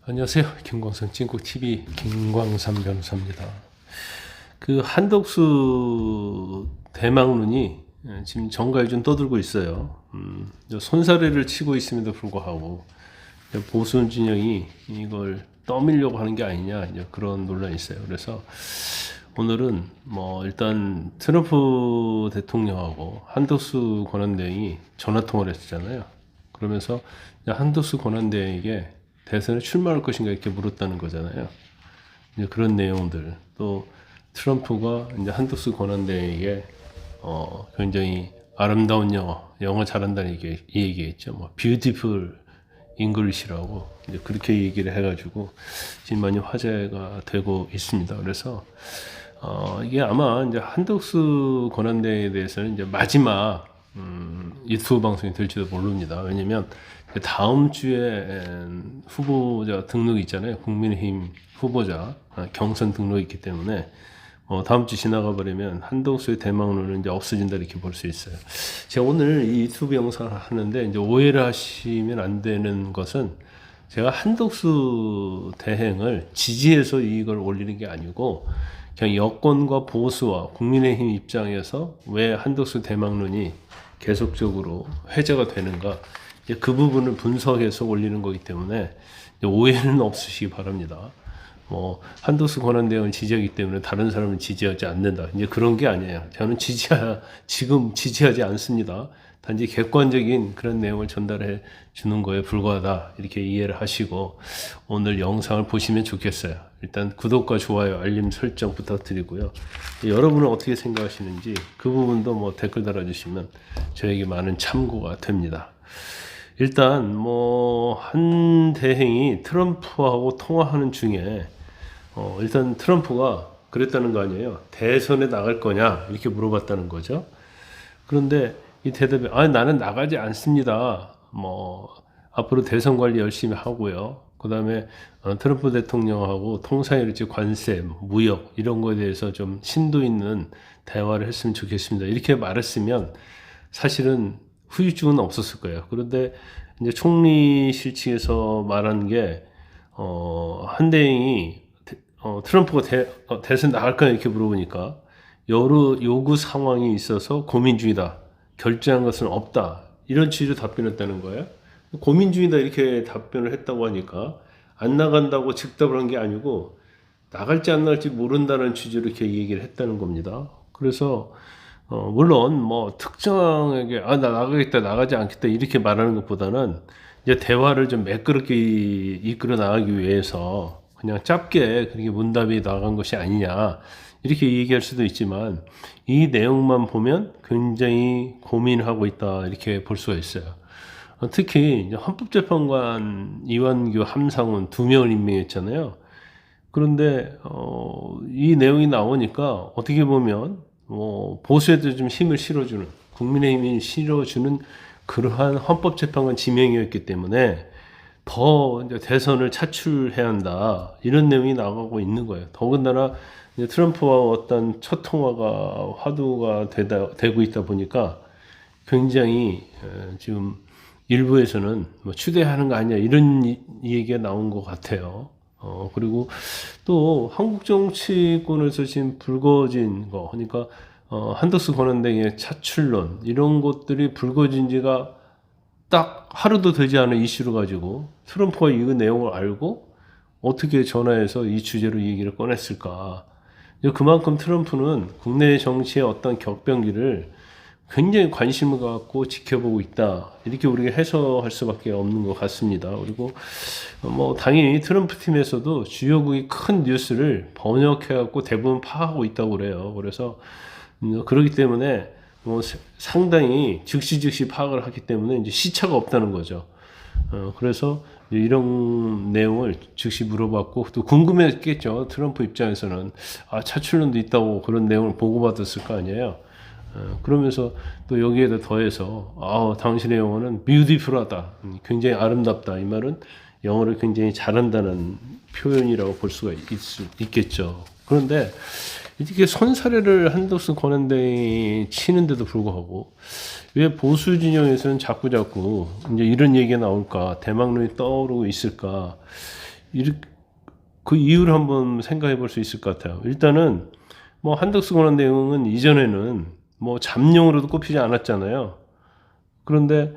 안녕하세요. 김광선 찐국TV 김광삼 변호사입니다. 그 한덕수 대망론이 지금 정가에 좀 떠들고 있어요. 손사래를 치고 있음에도 불구하고 보수 진영이 이걸 떠밀려고 하는 게 아니냐, 이제 그런 논란이 있어요. 그래서 오늘은 일단 트럼프 대통령하고 한덕수 권한대행이 전화 통화를 했잖아요. 그러면서 한덕수 권한대행에게 대선에 출마할 것인가 이렇게 물었다는 거잖아요. 이제 그런 내용들, 또 트럼프가 이제 한덕수 권한대행에게 굉장히 아름다운 영어 잘한다는 이 얘기했죠. beautiful English라고 이제 그렇게 얘기를 해가지고 지금 많이 화제가 되고 있습니다. 그래서 이게 아마 이제 한덕수 권한대행에 대해서는 이제 마지막 유튜브 방송이 될지도 모릅니다. 왜냐면 다음 주에 후보자 등록이 있잖아요. 국민의힘 후보자 경선 등록이 있기 때문에 다음 주 지나가 버리면 한덕수의 대망론은 이제 없어진다 이렇게 볼 수 있어요. 제가 오늘 이 유튜브 영상을 하는데 이제 오해를 하시면 안 되는 것은 제가 한덕수 대행을 지지해서 이걸 올리는 게 아니고 그냥 여권과 보수와 국민의힘 입장에서 왜 한덕수 대망론이 계속적으로 회자가 되는가, 그 부분을 분석해서 올리는 거기 때문에 오해는 없으시기 바랍니다. 한덕수 권한대행을 지지하기 때문에 다른 사람을 지지하지 않는다, 이제 그런 게 아니에요. 저는 지금 지지하지 않습니다. 단지 객관적인 그런 내용을 전달해 주는 거에 불과하다, 이렇게 이해를 하시고 오늘 영상을 보시면 좋겠어요. 일단 구독과 좋아요, 알림 설정 부탁드리고요. 여러분은 어떻게 생각하시는지 그 부분도 댓글 달아주시면 저에게 많은 참고가 됩니다. 일단 한 대행이 트럼프하고 통화하는 중에 일단 트럼프가 그랬다는 거 아니에요. 대선에 나갈 거냐 이렇게 물어봤다는 거죠. 그런데 이 대답이 나는 나가지 않습니다. 앞으로 대선 관리 열심히 하고요. 그 다음에 트럼프 대통령하고 통상일치 관세, 무역 이런 거에 대해서 좀 심도 있는 대화를 했으면 좋겠습니다. 이렇게 말했으면 사실은 후유증은 없었을 거예요. 그런데 이제 총리실 측에서 말한 게 한대행이 트럼프가 대선 나갈 거냐 이렇게 물어보니까 여러 요구 상황이 있어서 고민 중이다, 결정한 것은 없다, 이런 취지로 답변했다는 거예요. 고민 중이다 이렇게 답변을 했다고 하니까 안 나간다고 즉답을 한 게 아니고 나갈지 안 나갈지 모른다는 취지로 이렇게 얘기를 했다는 겁니다. 그래서 물론 특정하게 나 나가겠다 나가지 않겠다 이렇게 말하는 것보다는 이제 대화를 좀 매끄럽게 이끌어 나가기 위해서 그냥 짧게 그렇게 문답이 나간 것이 아니냐 이렇게 얘기할 수도 있지만, 이 내용만 보면 굉장히 고민하고 있다 이렇게 볼 수가 있어요. 특히 이제 헌법재판관 이완규, 함상훈 두 명을 임명했잖아요. 그런데 이 내용이 나오니까 어떻게 보면 보수에도 좀 힘을 실어주는, 국민의힘이 실어주는 그러한 헌법재판관 지명이었기 때문에 더 이제 대선을 차출해야 한다 이런 내용이 나가고 있는 거예요. 더군다나 이제 트럼프와 어떤 첫 통화가 화두가 되고 있다 보니까 굉장히 지금 일부에서는 추대하는 거 아니야 이런 얘기가 나온 것 같아요. 그리고 또 한국 정치권에서 지금 불거진 거, 그러니까 한덕수 권한대행의 차출론 이런 것들이 불거진 지가 딱 하루도 되지 않은 이슈를 가지고 트럼프가 이 내용을 알고 어떻게 전화해서 이 주제로 얘기를 꺼냈을까. 그만큼 트럼프는 국내 정치의 어떤 격변기를 굉장히 관심을 갖고 지켜보고 있다, 이렇게 우리가 해석할 수밖에 없는 것 같습니다. 그리고 당연히 트럼프 팀에서도 주요국의 큰 뉴스를 번역해 갖고 대부분 파악하고 있다고 그래요. 그래서 그렇기 때문에 상당히 즉시 파악을 하기 때문에 이제 시차가 없다는 거죠. 그래서 이런 내용을 즉시 물어봤고, 또 궁금했겠죠. 트럼프 입장에서는 차출론도 있다고 그런 내용을 보고받았을 거 아니에요. 그러면서 또 여기에다 더해서 당신의 영어는 beautiful하다, 굉장히 아름답다, 이 말은 영어를 굉장히 잘한다는 표현이라고 볼 수가 있겠죠. 그런데 이렇게 손사래를 한덕수 권한대행이 치는데도 불구하고 왜 보수 진영에서는 자꾸 이제 이런 얘기가 나올까, 대망론이 떠오르고 있을까, 그 이유를 한번 생각해 볼 수 있을 것 같아요. 일단은 뭐 한덕수 권한대행은 이전에는 뭐 잠룡으로도 꼽히지 않았잖아요. 그런데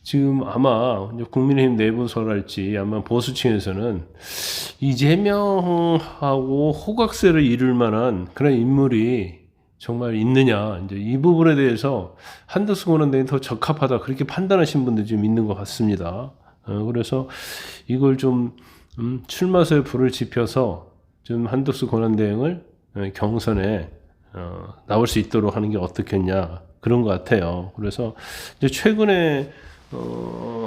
지금 아마 이제 국민의힘 내부설할지 아마 보수층에서는 이재명하고 호각세를 이룰 만한 그런 인물이 정말 있느냐, 이제 이 부분에 대해서 한덕수 권한대행이 더 적합하다 그렇게 판단하신 분들이 좀 있는 것 같습니다. 그래서 이걸 좀 출마서에 불을 지펴서 좀 한덕수 권한대행을 경선에 나올 수 있도록 하는 게 어떻겠냐 그런 것 같아요. 그래서 이제 최근에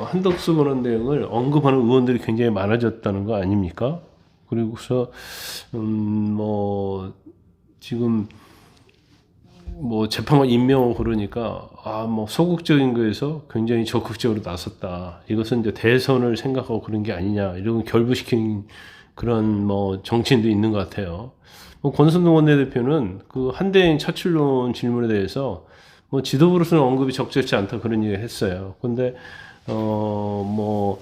한덕수 권한대행을 언급하는 의원들이 굉장히 많아졌다는 거 아닙니까? 그리고서 뭐 지금 뭐 재판관 임명을 그러니까 뭐 소극적인 거에서 굉장히 적극적으로 나섰다. 이것은 이제 대선을 생각하고 그런 게 아니냐 이런 결부시킨 그런 뭐 정치인도 있는 것 같아요. 뭐 권선동 원내대표는 그 한대행 차출론 질문에 대해서 뭐 지도부로서는 언급이 적절치 않다 그런 얘기를 했어요. 근데 뭐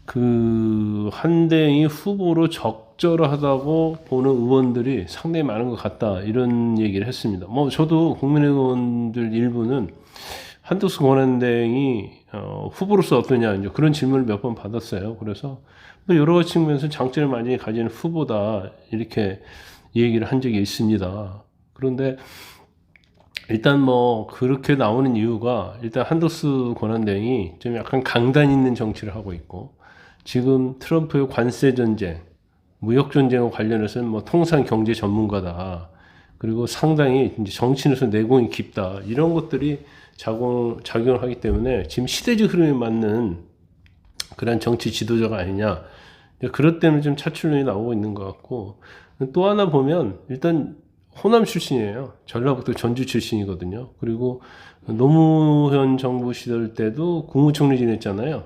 그 한대행이 후보로 적절하다고 보는 의원들이 상당히 많은 것 같다 이런 얘기를 했습니다. 뭐 저도 국민의힘 의원들 일부는 한덕수 권한대행이 후보로서 어떠냐 이제 그런 질문을 몇 번 받았어요. 그래서 뭐 여러 가지 측면에서 장점을 많이 가지는 후보다 이렇게 얘기를 한 적이 있습니다. 그런데 일단 뭐 그렇게 나오는 이유가 일단 한덕수 권한대행이 좀 약간 강단 있는 정치를 하고 있고 지금 트럼프의 관세 전쟁, 무역 전쟁과 관련해서는 뭐 통상 경제 전문가다. 그리고 상당히 이제 정치인으로서 내공이 깊다. 이런 것들이 작용을 하기 때문에 지금 시대적 흐름에 맞는 그런 정치 지도자가 아니냐. 그것 때문에 좀 차출론이 나오고 있는 것 같고 또 하나 보면 일단 호남 출신이에요. 전라북도 전주 출신이거든요. 그리고 노무현 정부 시절 때도 국무총리 지냈잖아요.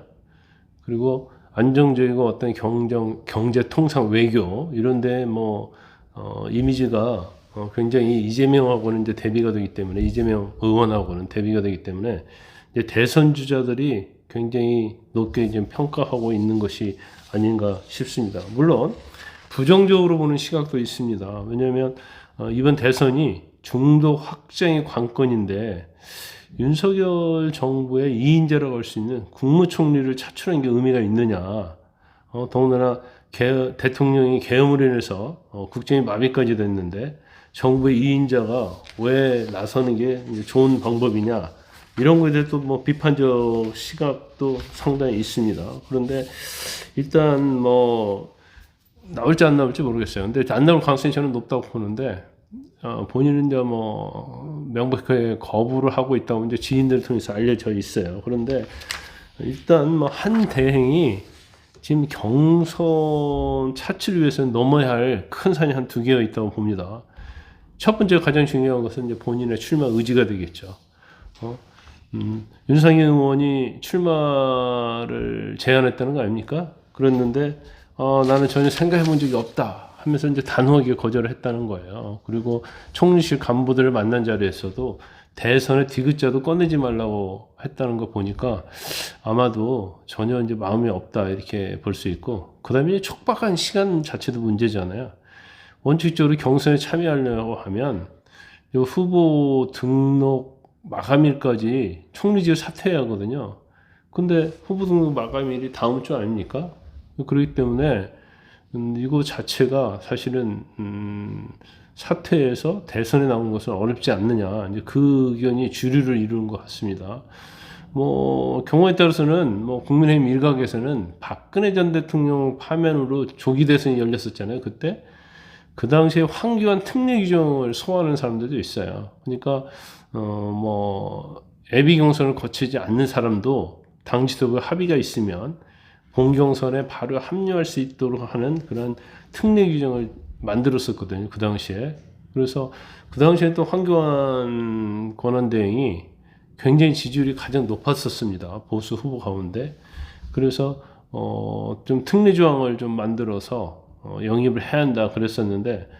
그리고 안정적이고 어떤 경제 통상 외교 이런데 뭐 이미지가 굉장히 이재명하고는 이제 대비가 되기 때문에 이재명 의원하고는 대비가 되기 때문에 이제 대선 주자들이 굉장히 높게 지금 평가하고 있는 것이 아닌가 싶습니다. 물론 부정적으로 보는 시각도 있습니다. 왜냐하면 이번 대선이 중도 확장의 관건인데 윤석열 정부의 2인자라고 할 수 있는 국무총리를 차출한 게 의미가 있느냐. 더군다나 대통령이 계엄으로 인해서 국정이 마비까지 됐는데 정부의 2인자가 왜 나서는 게 좋은 방법이냐. 이런 거에 대해서 뭐 비판적 시각도 상당히 있습니다. 그런데 일단 뭐 나올지 안 나올지 모르겠어요. 근데 안 나올 가능성이 저는 높다고 보는데 본인은 이제 뭐 명백하게 거부를 하고 있다고 이제 지인들을 통해서 알려져 있어요. 그런데 일단 뭐 한 대행이 지금 경선 차출을 위해서 넘어야 할 큰 산이 한 두 개가 있다고 봅니다. 첫 번째 가장 중요한 것은 이제 본인의 출마 의지가 되겠죠. 윤상현 의원이 출마를 제안했다는 거 아닙니까? 그랬는데 나는 전혀 생각해 본 적이 없다 하면서 이제 단호하게 거절을 했다는 거예요. 그리고 총리실 간부들을 만난 자리에서도 대선의 디귿자도 꺼내지 말라고 했다는 거 보니까 아마도 전혀 이제 마음이 없다 이렇게 볼 수 있고, 그 다음에 촉박한 시간 자체도 문제잖아요. 원칙적으로 경선에 참여하려고 하면 후보 등록 마감일까지 총리직을 사퇴해야 하거든요. 근데 후보 등록 마감일이 다음 주 아닙니까? 그렇기 때문에 이거 자체가 사실은 사퇴해서 대선에 나온 것은 어렵지 않느냐, 이제 그 의견이 주류를 이루는 것 같습니다. 뭐 경우에 따라서는 뭐 국민의힘 일각에서는 박근혜 전 대통령 파면으로 조기 대선이 열렸었잖아요. 그때 그 당시에 황교안 특례 규정을 소화하는 사람들도 있어요. 그러니까 뭐 예비 경선을 거치지 않는 사람도 당 지도부 합의가 있으면 본경선에 바로 합류할 수 있도록 하는 그런 특례 규정을 만들었었거든요. 그 당시에. 그래서 그 당시에 또 황교안 권한대행이 굉장히 지지율이 가장 높았었습니다. 보수 후보 가운데. 그래서 좀 특례 조항을 좀 만들어서 영입을 해야 한다 그랬었는데,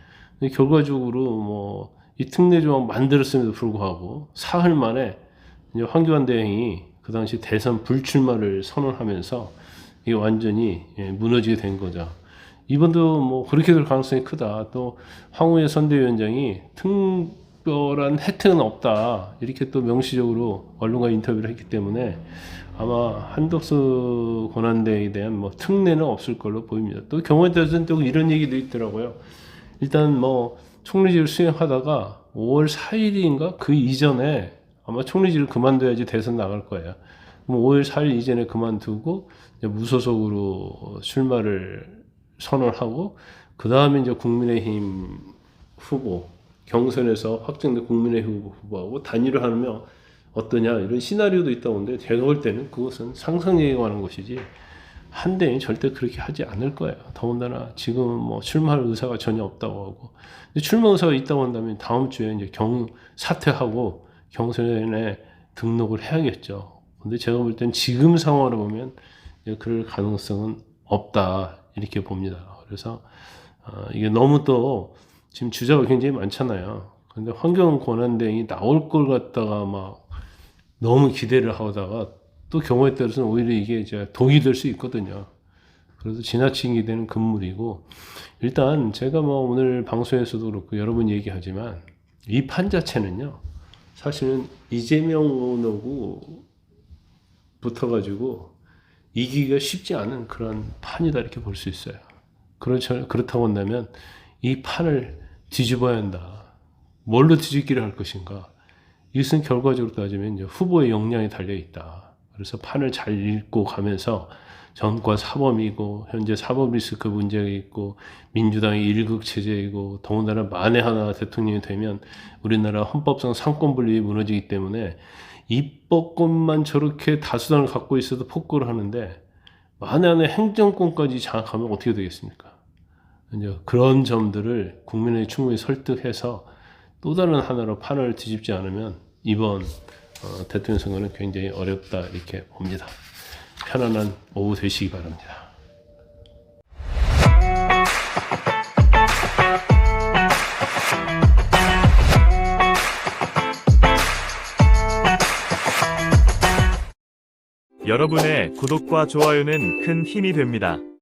결과적으로 뭐 이 특례 조항 만들었음에도 불구하고 사흘 만에 이제 황교안 대행이 그 당시 대선 불출마를 선언하면서 이게 완전히 무너지게 된 거죠. 이번도 뭐 그렇게 될 가능성이 크다. 또 황우여 선대위원장이 특별한 혜택은 없다. 이렇게 또 명시적으로 언론과 인터뷰를 했기 때문에 아마 한덕수 권한대에 대한 뭐 특례는 없을 걸로 보입니다. 또 경우에 따라서는 또 이런 얘기도 있더라고요. 일단 뭐 총리직을 수행하다가 5월 4일인가 그 이전에 아마 총리직을 그만둬야지 대선 나갈 거예요. 그럼 5월 4일 이전에 그만두고 이제 무소속으로 출마를 선언하고 그 다음에 이제 국민의힘 후보 경선에서 확정된 국민의힘 후보하고 단일을 하면 어떠냐 이런 시나리오도 있다고 하는데 제가 볼 때는 그것은 상상에 관한 것이지 한대는 절대 그렇게 하지 않을 거예요. 더군다나 지금 뭐 출마할 의사가 전혀 없다고 하고 출마 의사가 있다고 한다면 다음 주에 이제 사퇴하고 경선에 등록을 해야겠죠. 근데 제가 볼 땐 지금 상황으로 보면 그럴 가능성은 없다 이렇게 봅니다. 그래서 이게 너무 또 지금 주자가 굉장히 많잖아요. 근데 환경권한대행이 나올 걸 갖다가 막 너무 기대를 하다가 또 경우에 따라서는 오히려 이게 이제 독이 될 수 있거든요. 그래서 지나친 기대는 금물이고 일단 제가 뭐 오늘 방송에서도 그렇고 여러 번 얘기하지만 이 판 자체는요 사실은 이재명 의원하고 붙어가지고 이기기가 쉽지 않은 그런 판이다 이렇게 볼 수 있어요. 그렇다고 한다면 이 판을 뒤집어야 한다. 뭘로 뒤집기를 할 것인가? 이것은 결과적으로 따지면 이제 후보의 역량이 달려 있다. 그래서 판을 잘 읽고 가면서 전과 사범이고 현재 사법 리스크 문제가 있고 민주당이 일극 체제이고 더군다나 만에 하나 대통령이 되면 우리나라 헌법상 상권 분립이 무너지기 때문에 입법권만 저렇게 다수당을 갖고 있어도 폭거를 하는데 만에 하나 행정권까지 장악하면 어떻게 되겠습니까? 이제 그런 점들을 국민을 충분히 설득해서 또 다른 하나로 판을 뒤집지 않으면 이번 대통령 선거는 굉장히 어렵다 이렇게 봅니다. 편안한 오후 되시기 바랍니다. 여러분의 구독과 좋아요는 큰 힘이 됩니다.